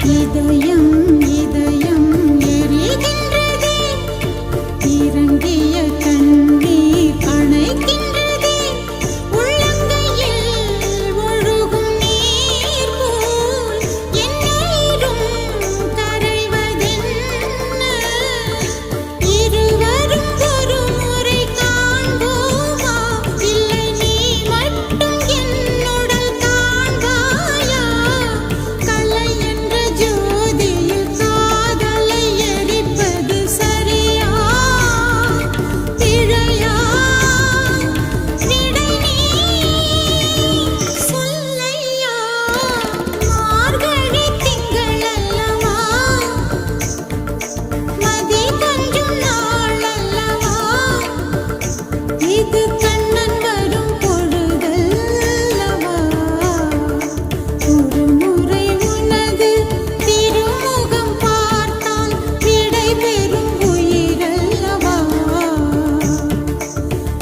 இதயம் இதயம் எரிகின்றதே இறங்கிய கண்ணீர் அணைக்கின்றதே உள்ளங்கையில் ஒழுகும் நீர் போல் என்னுயிரும் கரைவதென்ன இருவரும் ஒரு முறை காண்போமா இல்லை நீ மட்டும் என்னுடல் காண்பாயா கலை என்ற ஜோதியில் காதலை எரிப்பது சரியா பிழையா விடை நீ சொல்லையா மார்கழி திங்களல்லவா மதி கொஞ்சும் நாளல்லவா இது கண்ணன் வரும் பொழுதல்லவா ஒரு முறை உனது திருமுகம் பார்த்தால் விடை பெறும் உயிரல்லவா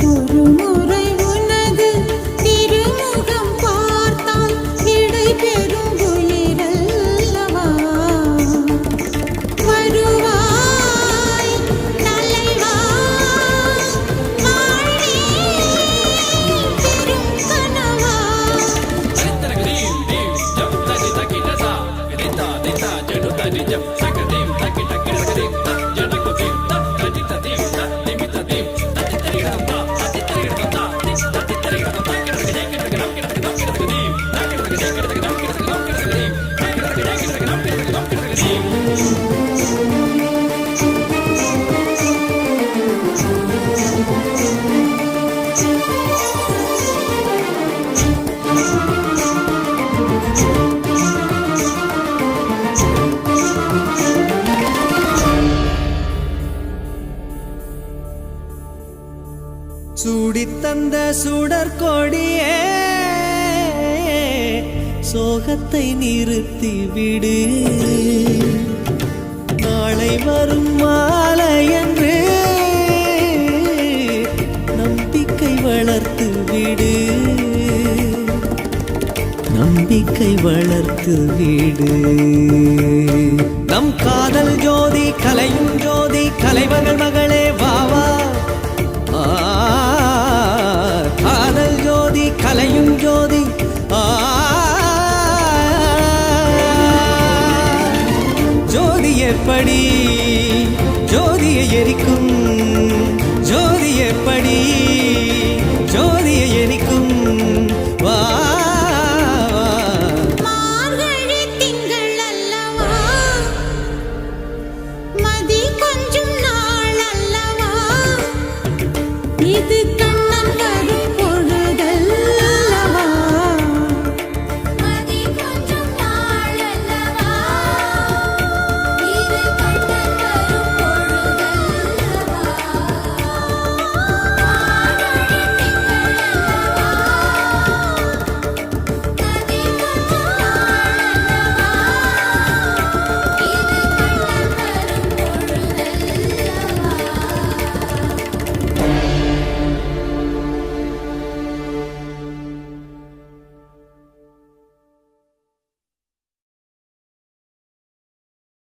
ஒரு முறை உனது திருமுகம் பார்த்தால் விடை பெறும் உயிரல்லவா வருவாய் தலைவா வாழ்வே பெரும் கனவா சூடித்தந்த சுடற்கொடியே சோகத்தை நிறுத்தி விடு நாளை வரும் மாலை என்று நம்பிக்கை வளர்த்து விடு நம்பிக்கை வளர்த்து விடு நம் காதல் ஜோதி கலையும் ஜோதி கலைமகள் மகளே வாவா காதல் ஜோதி கலையும் ஜோதி ஜோதி எப்படி